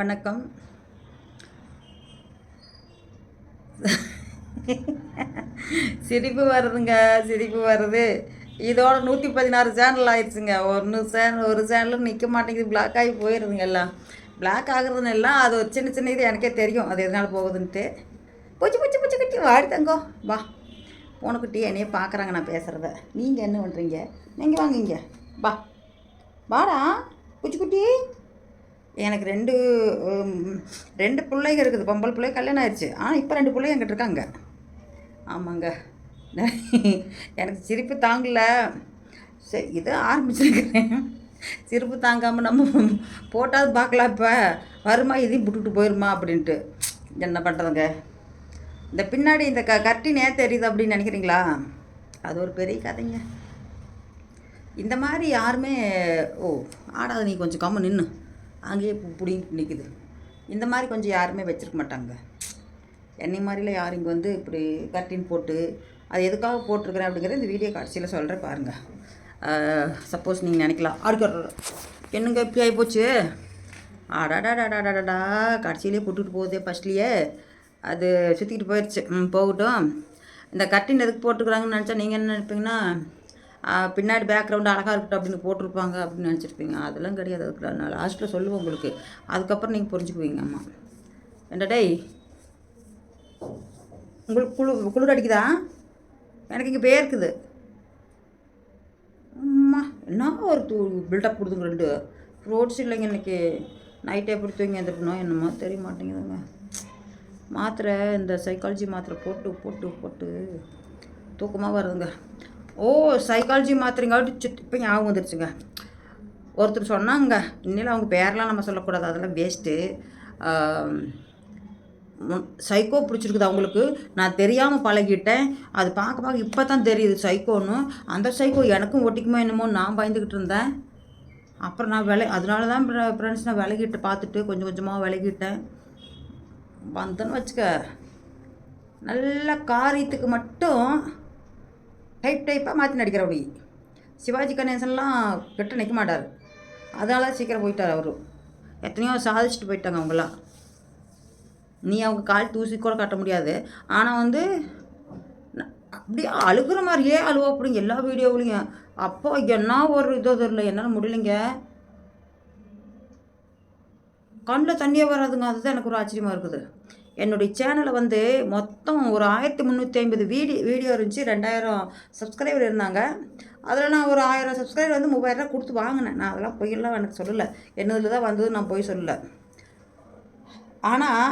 வணக்கம். சிரிப்பு வருதுங்க, சிரிப்பு வருது. இதோட 116 சேனல் ஆயிடுச்சுங்க. ஒரு சேனலும் நிற்க மாட்டேங்குது, பிளாக் ஆகி போயிடுதுங்க எல்லாம். பிளாக் ஆகுறதுன்னு எல்லாம் அது ஒரு சின்ன சின்ன இது எனக்கே தெரியும், அது எதனால் போகுதுன்ட்டு. பூச்சி பூச்சி பூச்சி குட்டி வாடி தங்கோ வா. பூனைக்குட்டி என்னையே பார்க்குறாங்க நான் பேசுகிறத. நீங்கள் என்ன பண்ணுறீங்க? நீங்கள் வாங்க இங்கே வா. வாடா பூச்சிக்குட்டி. எனக்கு ரெண்டு பிள்ளைங்க இருக்குது, பொம்பளை பிள்ளைங்க கல்யாணம் ஆயிடுச்சு. ஆனால் இப்போ 2 பிள்ளைங்க என்கிட்ட இருக்காங்க. ஆமாங்க. எனக்கு சிரிப்பு தாங்கலை. சரி இதை ஆரம்பிச்சிருக்கிறேன். சிரிப்பு தாங்காமல் நம்ம போட்டாவது பார்க்கலாம். இப்போ வருமா இதையும் விட்டுட்டு போயிருமா அப்படின்ட்டு என்ன பண்ணுறதுங்க. இந்த பின்னாடி இந்த கர்ட்டினே தெரியுது அப்படின்னு நினைக்கிறீங்களா? அது ஒரு பெரிய கதைங்க. இந்த மாதிரி யாருமே ஆடாத, நீ கொஞ்சம் கம்ம நின்று அங்கேயே பிடிங்கிட்டு நிற்குது. இந்த மாதிரி கொஞ்சம் யாருமே வச்சுருக்க மாட்டாங்க. என்னை மாதிரிலாம் யாரும் இங்கே வந்து இப்படி கர்ட்டின் போட்டு அது எதுக்காக போட்டிருக்கிறேன் அப்படிங்கிறத இந்த வீடியோ கடைசியில் சொல்கிறேன் பாருங்கள். சப்போஸ் நீங்கள் நினைக்கலாம் என்னங்க இப்படி ஆகிப்போச்சு, ஆடாடாடாடாடாடா கடைசியிலே போட்டுக்கிட்டு போகுதே ஃபஸ்ட்லேயே, அது சுற்றிக்கிட்டு போயிடுச்சு. போகட்டும். இந்த கர்ட்டின் எதுக்கு போட்டுக்கிறாங்கன்னு நினச்சா நீங்கள் என்ன நினைப்பீங்கன்னா, பின்னாடி பேக்ரவுண்டு அழகாக இருக்கட்டும் அப்படின்னு போட்டிருப்பாங்க அப்படின்னு நினச்சிருப்பீங்க. அதெல்லாம் கிடையாது. அதுக்கு நான் லாஸ்ட்டில் சொல்லுவேன் உங்களுக்கு, அதுக்கப்புறம் நீங்கள் புரிஞ்சுக்குவீங்க. ஆமாம் என்ன டேய், உங்களுக்கு குளிர் அடிக்குதா? எனக்கு இங்கே பேர்க்குது. அம்மா என்ன ஒரு பில்டப் கொடுத்துங்க. 2 ஃப்ரூட்ஸ் இல்லைங்க இன்றைக்கி. நைட்டே எப்படி தூங்கி வந்துருக்கணும் என்னமோ தெரிய மாட்டேங்குதுங்க. மாத்திரை, இந்த சைக்காலஜி மாத்திரை போட்டு போட்டு போட்டு தூக்கமாக வருதுங்க. சைக்காலஜி மாத்திரைங்காட்டி இப்போ ஞாபகம் வந்துடுச்சுங்க. ஒருத்தர் சொன்னாங்க, இன்னில அவங்க பேரெலாம் நம்ம சொல்லக்கூடாது, அதெல்லாம் வேஸ்ட்டு. சைக்கோ பிடிச்சிருக்குது அவங்களுக்கு. நான் தெரியாமல் பழகிட்டேன். அது பார்க்க இப்போ தான் தெரியுது சைக்கோன்னு. அந்த சைக்கோ எனக்கும் ஒட்டிக்குமோ என்னமோ நான் பயந்துக்கிட்டு இருந்தேன். அப்புறம் நான் அதனால தான் ஃப்ரெண்ட்ஸ் நான் விலகிட்டு பார்த்துட்டு கொஞ்சம் கொஞ்சமாக விலகிட்டேன். வந்தேன்னு வச்சுக்க, நல்ல காரியத்துக்கு மட்டும் டைப்பாக மாற்றி நடிக்கிறபடி. சிவாஜி கணேசன்லாம் கிட்ட நிற்க மாட்டார், அதனால சீக்கிரம் போயிட்டார் அவர். எத்தனையோ சாதிச்சுட்டு போயிட்டாங்க அவங்களாம். நீ அவங்க கால் தூசி கூட காட்ட முடியாது. ஆனால் வந்து அப்படியே அழுகிற மாதிரியே அழுவா அப்படிங்க எல்லா வீடியோவிலையும். அப்போ என்ன ஒரு இதோ தெரியல, என்னால் முடியலைங்க. கண்ணில் தண்ணியே வராதுங்க. அதுதான் எனக்கு ஒரு ஆச்சரியமாக இருக்குது. என்னுடைய சேனலை வந்து மொத்தம் ஒரு 1350 வீடியோ இருந்துச்சு. 2000 சப்ஸ்கிரைபர் இருந்தாங்க. அதில் நான் ஒரு 1000 சப்ஸ்கிரைபர் வந்து 3000 கொடுத்து வாங்கினேன். நான் அதெல்லாம் பொய்யெல்லாம் எனக்கு சொல்லலை, என்னதில் தான் வந்தது, நான் போய் சொல்லலை. ஆனால்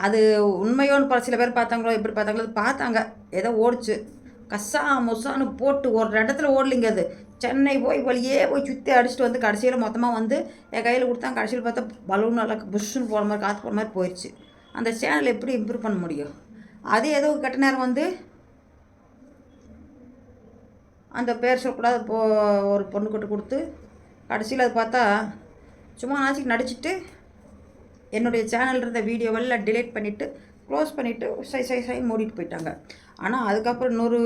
அது உண்மையோன்னு சில பேர் பார்த்தாங்களோ எப்படி பார்த்தாங்களோ பார்த்தாங்க. ஏதோ ஓடிச்சு, கசா மொசான்னு போட்டு ஒரு இடத்துல ஓடலிங்க. அது சென்னை போய் வழியே போய் சுற்றி அடிச்சுட்டு வந்து கடைசியில் மொத்தமாக வந்து என் கையில் கொடுத்தாங்க. கடைசியில் பார்த்தா பலூன் நல்லா புஷ்ஷுன்னு போகிற மாதிரி, காற்று போகிற மாதிரி போயிடுச்சு. அந்த சேனல் எப்படி இம்ப்ரூவ் பண்ண முடியும்? அது ஏதோ கெட்ட நேரம் வந்து அந்த பேர் சொல்லக்கூடாது ஒரு பொண்ணுக்கிட்ட கொடுத்து கடைசியில் அது பார்த்தா சும்மா நாளைக்கு நடிச்சுட்டு என்னுடைய சேனல் இருந்த வீடியோவெல்லாம் டிலீட் பண்ணிவிட்டு க்ளோஸ் பண்ணிவிட்டு சை மூடிட்டு போயிட்டாங்க. ஆனால் அதுக்கப்புறம் இன்னொரு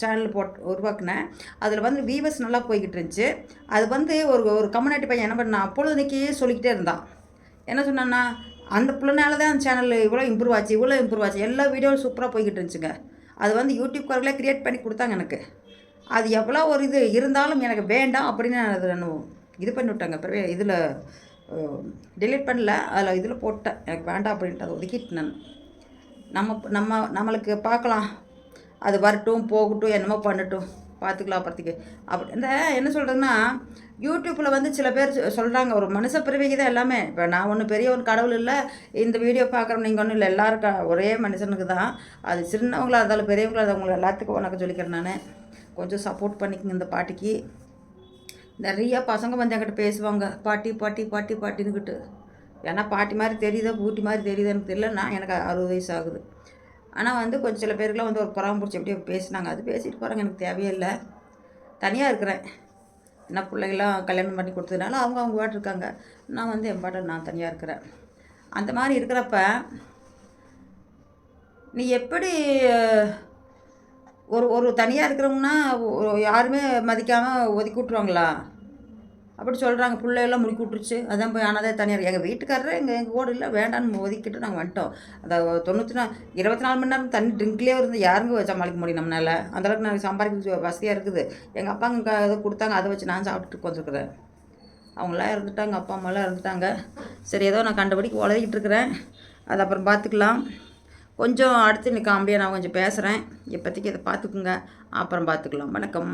சேனல் உருவாக்குனேன். அதில் வந்து வியூவர்ஸ் நல்லா போய்கிட்டு இருந்துச்சு. அது வந்து ஒரு கம்யூனிட்டி பையன் என்ன பண்ணான், அப்பொழுதுனைக்கே சொல்லிக்கிட்டே இருந்தான். என்ன சொன்னான்னா, அந்த பிள்ளைனால தான் அந்த சேனல் இவ்வளோ இம்ப்ரூவ் ஆச்சு, எல்லா வீடியோவும் சூப்பராக போய்கிட்டு இருந்துச்சுங்க. அது வந்து யூடியூப்காரர்களே க்ரியேட் பண்ணி கொடுத்தாங்க எனக்கு. அது எவ்வளோ ஒரு இது இருந்தாலும் எனக்கு வேண்டாம் அப்படின்னு நான் இது பண்ணிவிட்டாங்க. பிறகு இதில் டிலீட் பண்ணல, அதில் இதில் போட்டேன். எனக்கு வேண்டாம் அப்படின்ட்டு அதை ஒதுக்கிட்டு நான். நம்மளுக்கு பார்க்கலாம், அது வரட்டும் போகட்டும் என்னமோ பண்ணட்டும் பார்த்துக்கலாம் அப்புறத்துக்கு அப்படி. இந்த என்ன சொல்கிறதுன்னா, யூடியூப்பில் வந்து சில பேர் சொல்கிறாங்க, ஒரு மனுஷ பிறவிக்கு தான் எல்லாமே. இப்போ நான் ஒன்றும் பெரிய ஒரு கடவுள் இல்லை, இந்த வீடியோ பார்க்குறோம் நீங்கள் ஒன்றும் இல்லை, எல்லாருக்கும் ஒரே மனுஷனுக்கு தான். அது சின்னவங்களாக இருந்தாலும் பெரியவங்களாக இருந்தாலும் எல்லாத்துக்கும் உனக்கு சொல்லிக்கிறேன் நான். கொஞ்சம் சப்போர்ட் பண்ணிக்கங்க இந்த பாட்டிக்கு. நிறையா பசங்க வந்து என்கிட்ட பேசுவாங்க, பாட்டி பாட்டி பாட்டி பாட்டின்னுக்கிட்டு. ஏன்னா பாட்டி மாதிரி தெரியுதா பூட்டி மாதிரி தெரியுதுன்னு தெரியல. எனக்கு 60 வயசு ஆகுது. ஆனால் வந்து கொஞ்சம் சில பேருக்குலாம் வந்து ஒரு புறாம பிடிச்சி எப்படியோ பேசினாங்க. அது பேசிட்டு போகிறாங்க, எனக்கு தேவையே இல்லை. தனியாக இருக்கிறேன். என்ன பிள்ளைகளாம் கல்யாணம் பண்ணி கொடுத்ததுனால அவங்க பாட்டு இருக்காங்க. நான் வந்து என் பாட்டில் நான் தனியாக இருக்கிறேன். அந்த மாதிரி இருக்கிறப்ப நீ எப்படி ஒரு தனியாக இருக்கிறவங்கன்னா யாருமே மதிக்காமல் ஒதுக்கி விட்ருவாங்களா? அப்படி சொல்கிறாங்க. பிள்ளையெல்லாம் முறுக்கி விட்டுருச்சு, அதான் போய் அனாதை தனியார். எங்கள் வீட்டுக்காரரே எங்கள் கூட இல்லை, வேண்டான்னு ஒதுக்கிட்டு நாங்கள் வந்துட்டோம். அந்த 24 மணி நேரம் தண்ணி ட்ரிங்க்லேயே இருந்து யாருங்க சமாளிக்க முடியும் நம்மளால்? அந்தளவுக்கு நாங்கள் சம்பாதிக்க வசதியாக இருக்குது. எங்கள் அப்பாங்க இதை கொடுத்தாங்க, அதை வச்சு நான் சாப்பிட்டுட்டு வந்துருக்குறேன். அவங்களாம் இறந்துட்டாங்க, அப்பா அம்மாலாம் இறந்துட்டாங்க. சரி, ஏதோ நான் கண்டபடிக்கு உளறிக்கிட்டு இருக்கிறேன், அது அப்புறம் பார்த்துக்கலாம். கொஞ்சம் அடுத்து இன்னைக்கு காமெடியாக நான் கொஞ்சம் பேசுகிறேன். இப்போதைக்கு இதை பார்த்துக்குங்க, அப்புறம் பார்த்துக்கலாம். வணக்கம்.